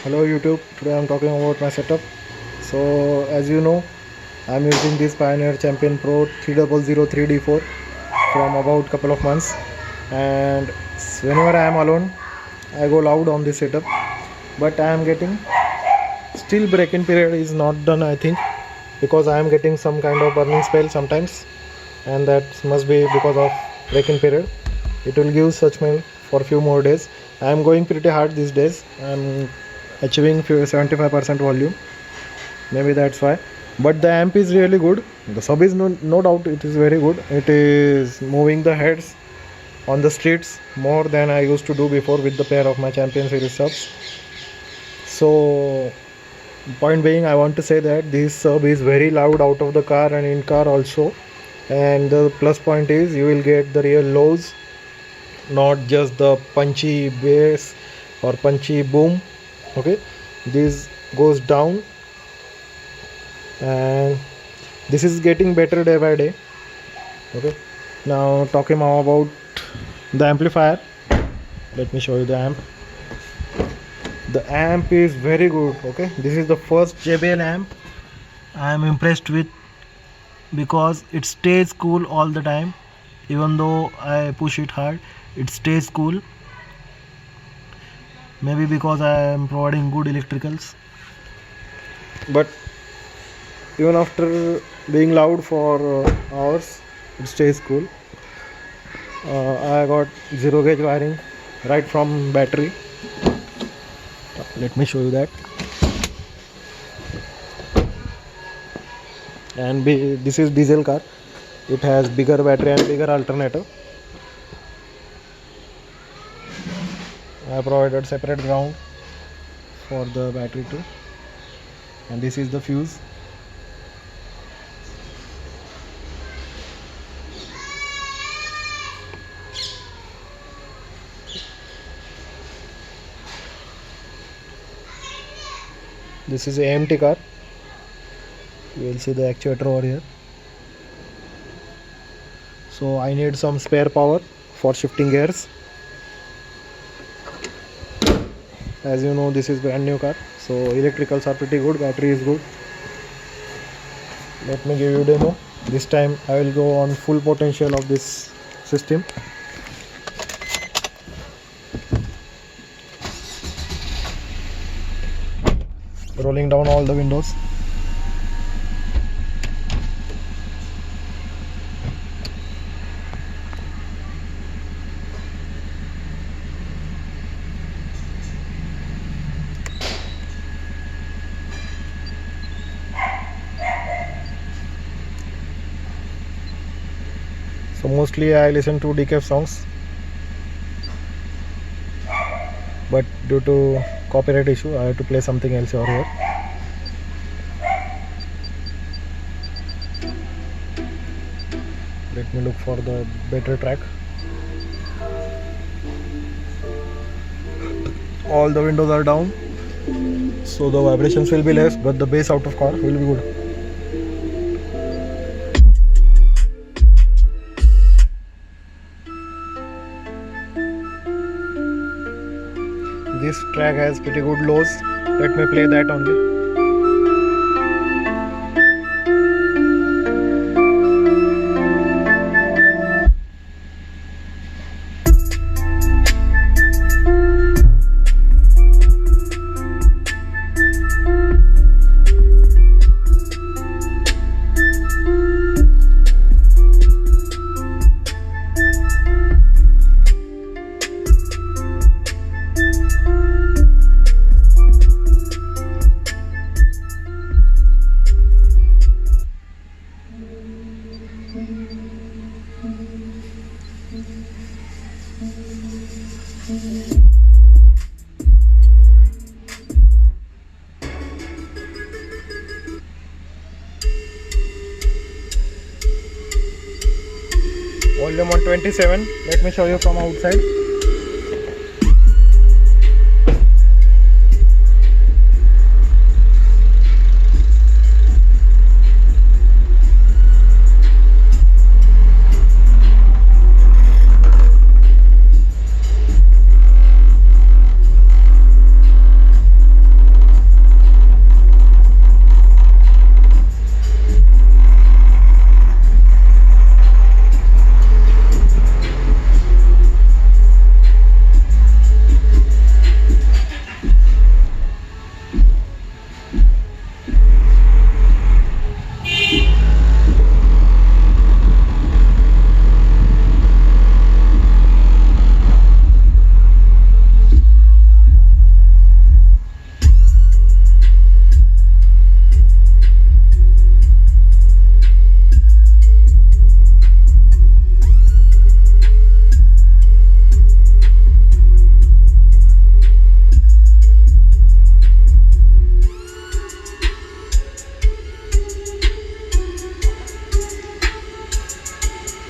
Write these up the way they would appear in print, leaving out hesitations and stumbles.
Hello YouTube, today I'm talking about my setup. So as you know, I'm using this Pioneer Champion Pro 3003D4 from about couple of months, and whenever I am alone I go loud on this setup, but I am getting still break-in period is not done, I think, because I am getting some kind of burning spell sometimes, and that must be because of break-in period. It will give such smell for few more days. I am going pretty hard these days. I'm achieving 75% volume, maybe that's why. But the amp is really good. The sub is no doubt it is very good. It is moving the heads on the streets more than I used to do before with the pair of my Champion Series subs. So point being, I want to say that this sub is very loud out of the car and in car also. And the plus point is you will get the real lows, not just the punchy bass or punchy boom. Okay, this goes down, and this is getting better day by day. Okay, now talking more about the amplifier, let me show you the amp. The amp is very good. Okay, this is the first JBL amp I am impressed with, because it stays cool all the time. Even though I push it hard, it stays cool. Maybe because I am providing good electricals, but even after being loud for hours, it stays cool. I got zero gauge wiring right from battery. Let me show you that. And this is diesel car. It has bigger battery and bigger alternator. I provided separate ground for the battery too, and this is the fuse. This is a AMT car. You will see the actuator over here. So I need some spare power for shifting gears. As you know, this is brand new car, so electricals are pretty good, battery is good. Let me give you a demo. This time I will go on full potential of this system. Rolling down all the windows. So mostly I listen to decaf songs, but due to copyright issue I have to play something else over here. Let me look for the better track. All the windows are down, so the vibrations will be less, but the bass out of car will be good. This track has pretty good lows. Let me play that only. Volume on 27. Let me show you from outside.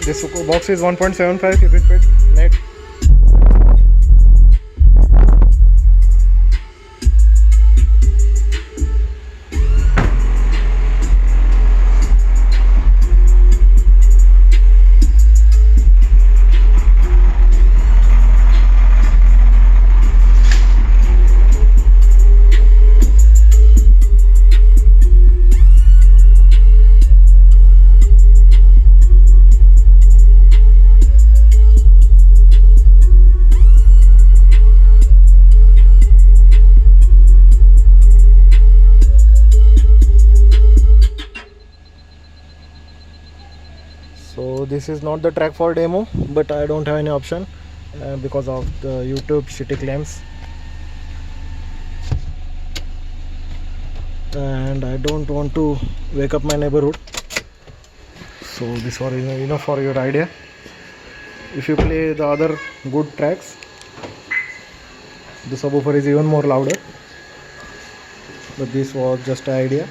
This box is 1.75 cubic feet net. So this is not the track for demo, but I don't have any option because of the YouTube shitty claims, and I don't want to wake up my neighborhood. So this was enough for your idea. If you play the other good tracks, the subwoofer is even more louder, but this was just an idea.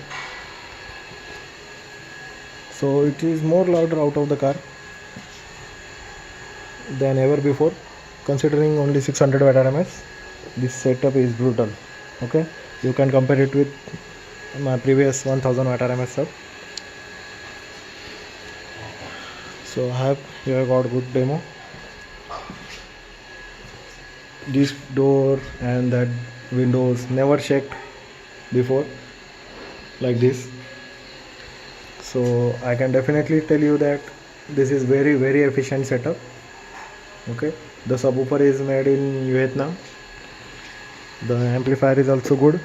So it is more louder out of the car than ever before. Considering only 600 watt RMS, this setup is brutal. Okay, you can compare it with my previous 1000 watt RMS sub. So I hope you have got good demo. This door and that windows never checked before like this. So I can definitely tell you that this is very efficient setup. Okay, the subwoofer is made in Vietnam. The amplifier is also good,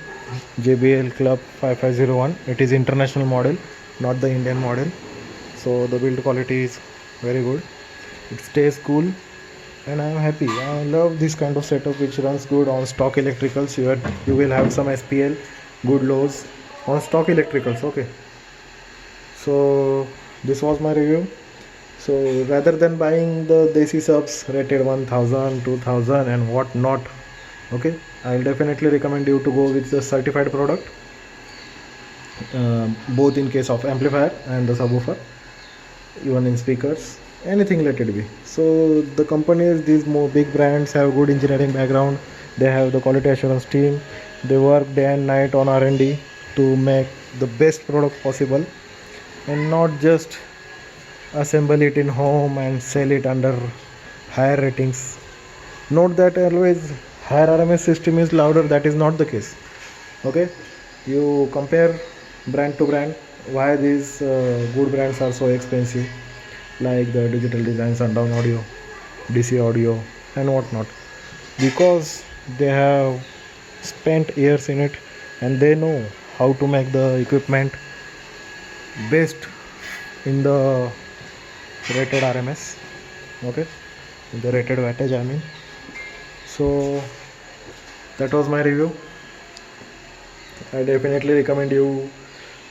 JBL Club 5501. It is international model, not the Indian model. So the build quality is very good. It stays cool, and I am happy. I love this kind of setup which runs good on stock electricals. You will have some SPL, good lows on stock electricals. Okay. So this was my review. So rather than buying the Desi subs rated 1000, 2000 and what not, okay, I'll definitely recommend you to go with the certified product, both in case of amplifier and the subwoofer, even in speakers, anything let it be. So the companies, these more big brands have good engineering background. They have the quality assurance team. They work day and night on R&D to make the best product possible, and not just assemble it in home and sell it under higher ratings. Note that always higher RMS system is louder. That is not the case. Okay, you compare brand to brand. Why these good brands are so expensive, like the Digital Design, Sundown Audio, DC Audio and whatnot? Because they have spent years in it, and they know how to make the equipment best in the rated RMS. Okay, in the rated wattage I mean. So that was my review. I definitely recommend you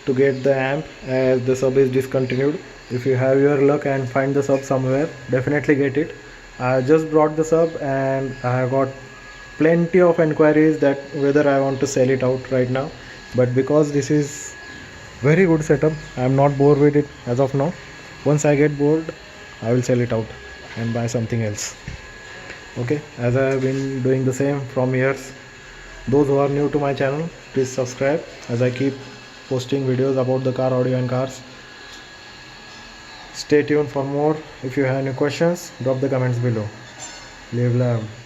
to get the amp, as the sub is discontinued. If you have your luck and find the sub somewhere, definitely get it. I just brought the sub and I have got plenty of inquiries that whether I want to sell it out right now, but because this is very good setup, I am not bored with it as of now. Once I get bored, I will sell it out and buy something else. Okay, as I have been doing the same from years. Those who are new to my channel, please subscribe, as I keep posting videos about the car audio and cars. Stay tuned for more. If you have any questions, drop the comments below. Live love.